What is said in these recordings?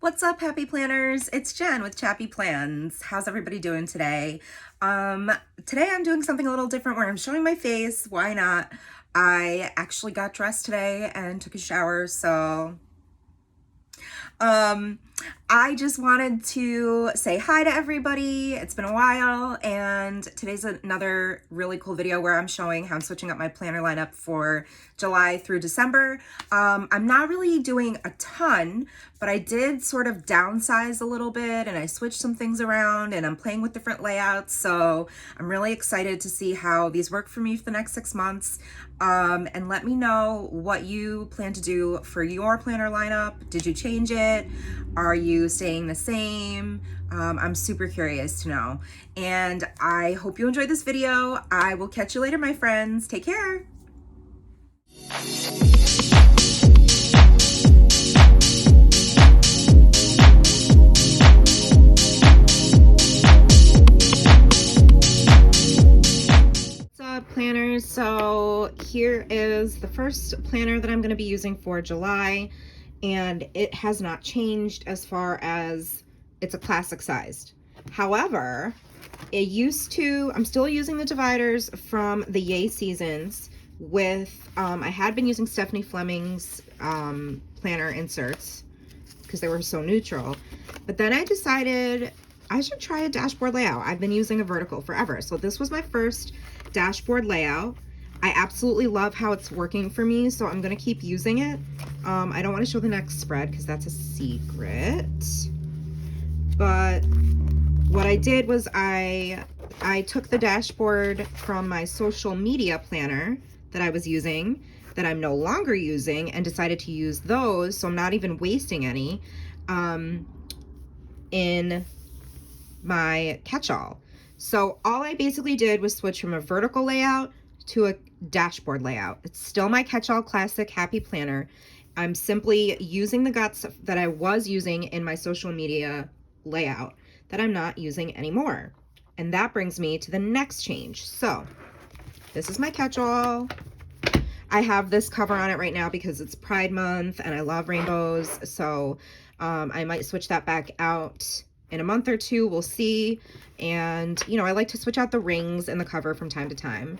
What's up, happy planners? It's Jen with Chappy Plans. How's everybody doing today? Today I'm doing something a little different where I'm showing my face. Why not? I actually got dressed today and took a shower, so um, I just wanted to say hi to everybody. It's been a while, and today's another really cool video where I'm showing how I'm switching up my planner lineup for July through December. I'm not really doing a ton, but I did sort of downsize a little bit, and I switched some things around, and I'm playing with different layouts, so I'm really excited to see how these work for me for the next 6 months. And let me know what you plan to do for your planner lineup. Did you change it? Are you staying the same? I'm super curious to know. And I hope you enjoyed this video. I will catch you later, my friends. Take care. Planners. So here is the first planner that I'm going to be using for July, and it has not changed as far as it's a classic sized. However, I'm still using the dividers from the Yay Seasons with, I had been using Stephanie Fleming's planner inserts because they were so neutral, but then I decided I should try a dashboard layout. I've been using a vertical forever, so this was my first dashboard layout. I absolutely love how it's working for me, so I'm going to keep using it. I don't want to show the next spread because that's a secret, but what I did was I took the dashboard from my social media planner that I was using, that I'm no longer using, and decided to use those, so I'm not even wasting any in my catch-all. So all I basically did was switch from a vertical layout to a dashboard layout. It's still my catch-all classic happy planner. I'm simply using the guts that I was using in my social media layout that I'm not using anymore. And that brings me to the next change. So this is my catch-all. I have this cover on it right now because it's Pride Month and I love rainbows. So I might switch that back out in a month or two, we'll see. And you know, I like to switch out the rings and the cover from time to time.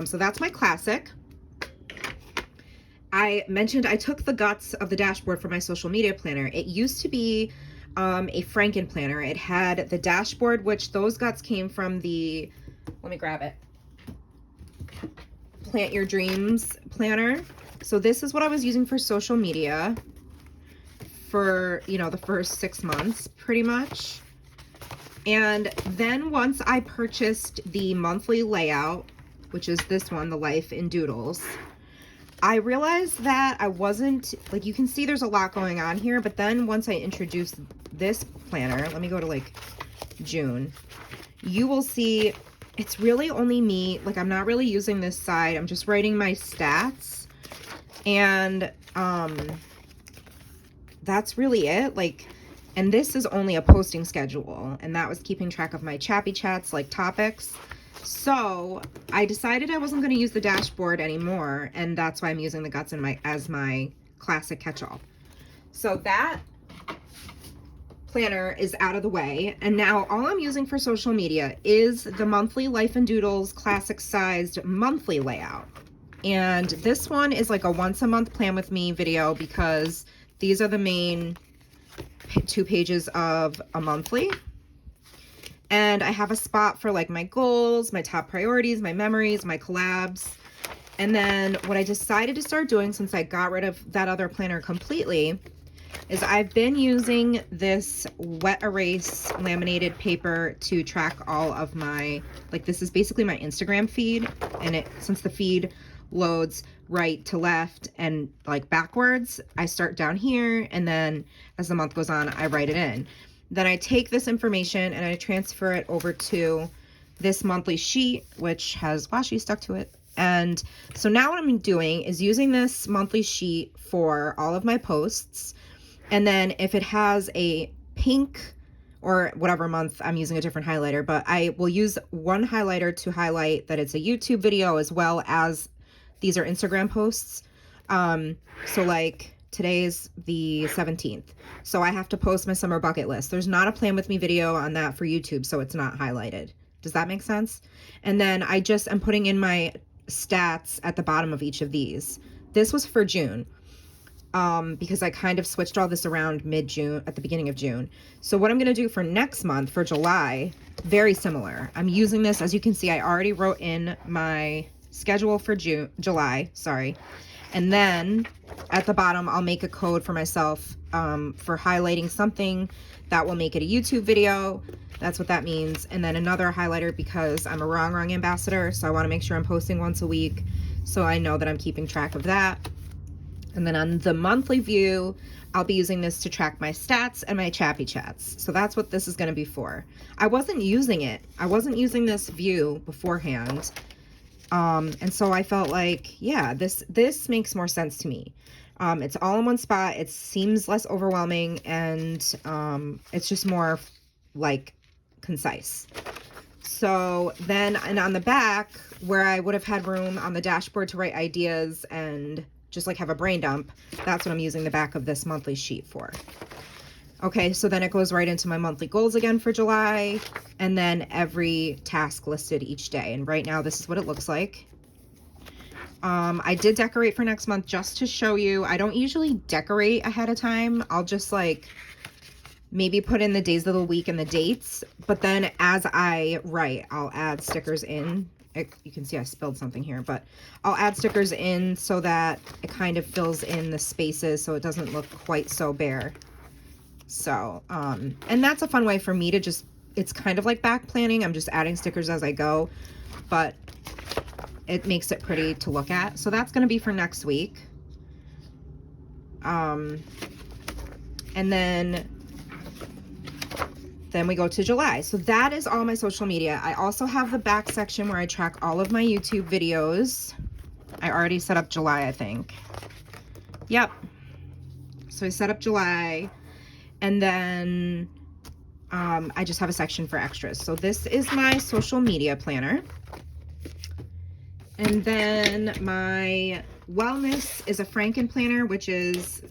So that's my classic. I mentioned I took the guts of the dashboard for my social media planner. It used to be a Franken planner. It had the dashboard, which those guts came from the, let me grab it, Plant Your Dreams planner. So this is what I was using for social media for, you know, the first 6 months pretty much. And then once I purchased the monthly layout, which is this one, the Life in Doodles, I realized that I wasn't, like, you can see there's a lot going on here, but then once I introduced this planner, let me go to like June, you will see it's really only me. Like, I'm not really using this side. I'm just writing my stats, and that's really it. Like, and this is only a posting schedule, and that was keeping track of my Chappy chats, like topics. So I decided I wasn't going to use the dashboard anymore, and that's why I'm using the guts in as my classic catch-all. So that planner is out of the way, and now all I'm using for social media is the monthly Life and Doodles classic sized monthly layout. And this one is like a once a month plan with me video because these are the main 2 pages of a monthly. And I have a spot for like my goals, my top priorities, my memories, my collabs. And then what I decided to start doing, since I got rid of that other planner completely, is I've been using this wet erase laminated paper to track all of my, like, this is basically my Instagram feed. And since the feed loads right to left and like backwards, I start down here, and then as the month goes on, I write it in. Then I take this information and I transfer it over to this monthly sheet, which has washi stuck to it. And so now what I'm doing is using this monthly sheet for all of my posts. And then if it has a pink, or whatever month, I'm using a different highlighter, but I will use one highlighter to highlight that it's a YouTube video as well as these are Instagram posts. So like today's the 17th. So I have to post my summer bucket list. There's not a plan with me video on that for YouTube, so it's not highlighted. Does that make sense? And then I just am putting in my stats at the bottom of each of these. This was for June, because I kind of switched all this around mid-June, at the beginning of June. So what I'm going to do for next month, for July, very similar. I'm using this, as you can see, I already wrote in my schedule for July, sorry. And then at the bottom, I'll make a code for myself for highlighting something that will make it a YouTube video. That's what that means. And then another highlighter because I'm a Rong ambassador, so I want to make sure I'm posting once a week, so I know that I'm keeping track of that. And then on the monthly view, I'll be using this to track my stats and my Chappy chats. So that's what this is going to be for. I wasn't using it. I wasn't using this view beforehand. And so I felt like, yeah, this makes more sense to me. It's all in one spot. It seems less overwhelming, and it's just more like concise. So then, and on the back, where I would have had room on the dashboard to write ideas and just like have a brain dump, that's what I'm using the back of this monthly sheet for. Okay, so then it goes right into my monthly goals again for July, and then every task listed each day. And right now, this is what it looks like. I did decorate for next month just to show you. I don't usually decorate ahead of time. I'll just like maybe put in the days of the week and the dates, but then as I write, I'll add stickers in. You can see I spilled something here, but I'll add stickers in so that it kind of fills in the spaces so it doesn't look quite so bare. So, and that's a fun way for me to just, it's kind of like back planning. I'm just adding stickers as I go, but it makes it pretty to look at. So that's going to be for next week. And then we go to July. So that is all my social media. I also have the back section where I track all of my YouTube videos. I already set up July, I think. Yep. So I set up July, and then I just have a section for extras. So this is my social media planner. And then my wellness is a Franken planner, which has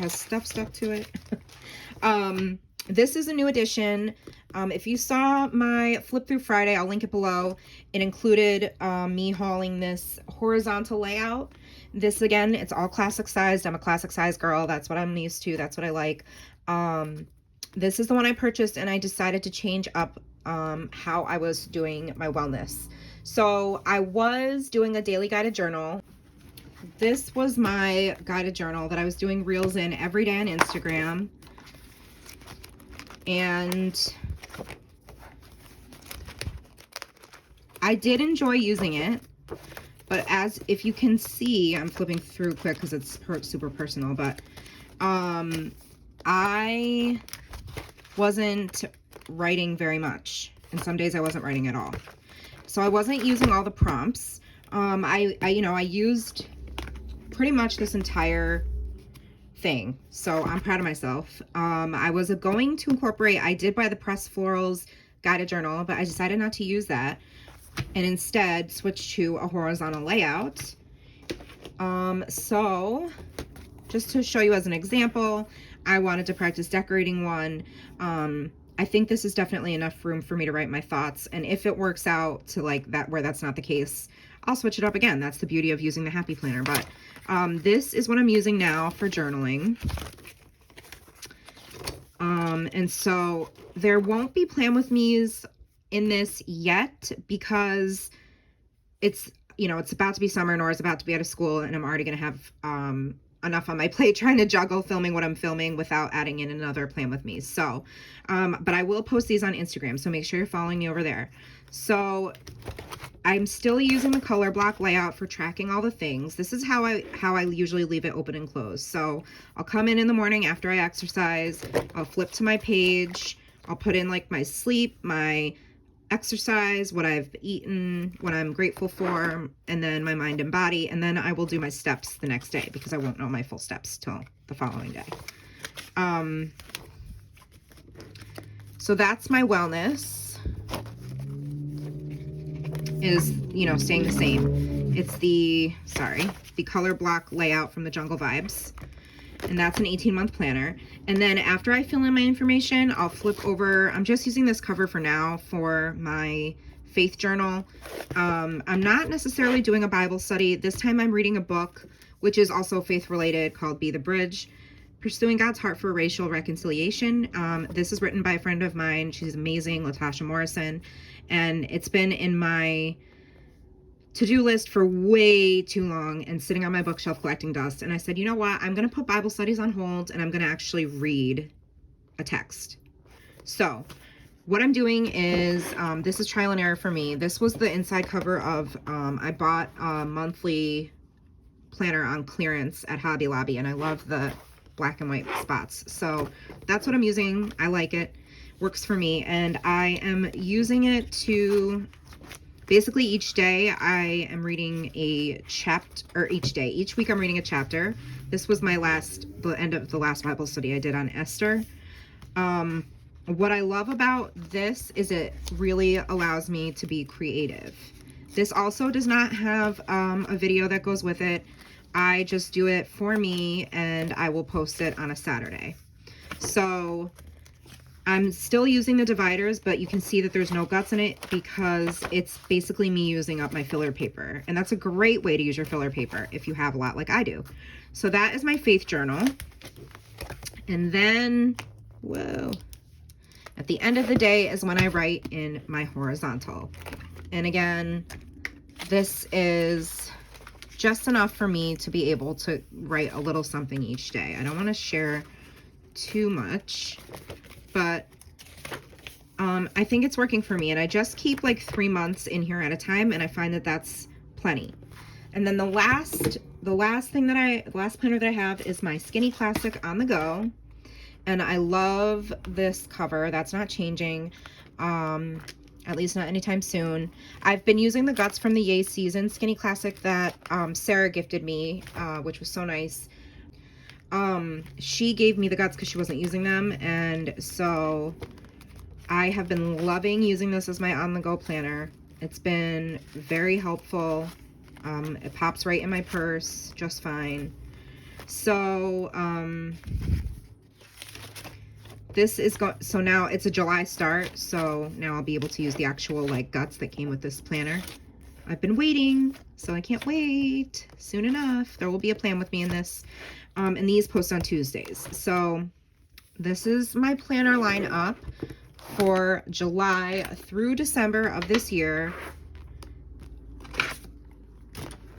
stuff stuck to it. This is a new addition. If you saw my Flip Through Friday, I'll link it below. It included me hauling this horizontal layout. This, again, it's all classic sized. I'm a classic size girl. That's what I'm used to. That's what I like. This is the one I purchased, and I decided to change up how I was doing my wellness. So I was doing a daily guided journal. This was my guided journal that I was doing reels in every day on Instagram. And I did enjoy using it, but if you can see, I'm flipping through quick because it's super personal, but I wasn't writing very much, and some days I wasn't writing at all. So I wasn't using all the prompts. I used pretty much this entire thing, so I'm proud of myself. I was going to incorporate, I did buy the Pressed Florals guided journal, but I decided not to use that and instead switch to a horizontal layout. So just to show you as an example, I wanted to practice decorating one. I think this is definitely enough room for me to write my thoughts, and if it works out to like that where that's not the case, I'll switch it up again. That's the beauty of using the Happy Planner. But this is what I'm using now for journaling. And so there won't be Plan With Me's in this yet because it's, it's about to be summer. Nora's about to be out of school, and I'm already going to have enough on my plate trying to juggle filming what I'm filming without adding in another Plan With Me. So, but I will post these on Instagram, so make sure you're following me over there. So I'm still using the color block layout for tracking all the things. This is how I usually leave it open and closed. So I'll come in the morning after I exercise, I'll flip to my page, I'll put in like my sleep, my exercise, what I've eaten, what I'm grateful for, and then my mind and body, and then I will do my steps the next day because I won't know my full steps till the following day. So that's my wellness. Is, staying the same. It's the color block layout from the Jungle Vibes. and that's an 18-month planner. And then after I fill in my information, I'll flip over. I'm just using this cover for now for my faith journal. I'm not necessarily doing a Bible study. This time I'm reading a book, which is also faith related, called Be the Bridge: Pursuing God's Heart for Racial Reconciliation. This is written by a friend of mine. She's amazing, Latasha Morrison. And it's been in my to-do list for way too long and sitting on my bookshelf collecting dust. And I said, you know what? I'm going to put Bible studies on hold and I'm going to actually read a text. So what I'm doing is, this is trial and error for me. This was the inside cover of, I bought a monthly planner on clearance at Hobby Lobby, and I love the black and white spots. So that's what I'm using. I like it. Works for me. And I am using it to basically each day I am reading a chapter, or each week I'm reading a chapter. This was the end of the last Bible study I did on Esther. What I love about this is it really allows me to be creative. This also does not have a video that goes with it. I just do it for me and I will post it on a Saturday. So I'm still using the dividers, but you can see that there's no guts in it because it's basically me using up my filler paper. And that's a great way to use your filler paper if you have a lot like I do. So that is my faith journal. And then, whoa, at the end of the day is when I write in my horizontal. And again, this is just enough for me to be able to write a little something each day. I don't want to share too much, but I think it's working for me. And I just keep like 3 months in here at a time, and I find that that's plenty. And then the last planner that I have is my Skinny Classic On the Go. And I love this cover. That's not changing, at least not anytime soon. I've been using the guts from the Yay Season Skinny Classic that Sarah gifted me, which was so nice. She gave me the guts because she wasn't using them, and so I have been loving using this as my on-the-go planner. It's been very helpful. It pops right in my purse just fine. So so now it's a July start, so now I'll be able to use the actual like guts that came with this planner. I've been waiting, so I can't wait. Soon enough, there will be a plan with me in this. And these post on Tuesdays. So this is my planner lineup for July through December of this year.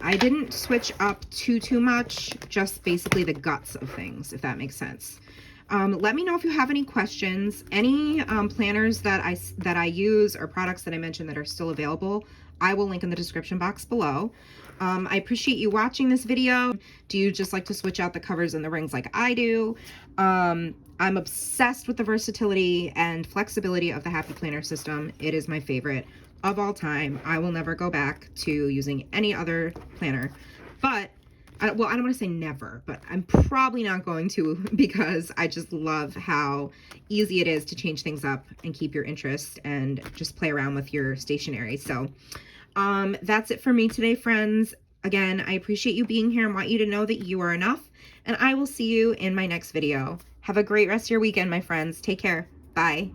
I didn't switch up too much, just basically the guts of things, if that makes sense. Let me know if you have any questions, any planners that I use or products that I mentioned that are still available. I will link in the description box below. I appreciate you watching this video. Do you just like to switch out the covers and the rings like I do? I'm obsessed with the versatility and flexibility of the Happy Planner system. It is my favorite of all time. I will never go back to using any other planner, but well, I don't want to say never, but I'm probably not going to, because I just love how easy it is to change things up and keep your interest and just play around with your stationery. So that's it for me today, friends. Again, I appreciate you being here and want you to know that you are enough, and I will see you in my next video. Have a great rest of your weekend, my friends. Take care. Bye.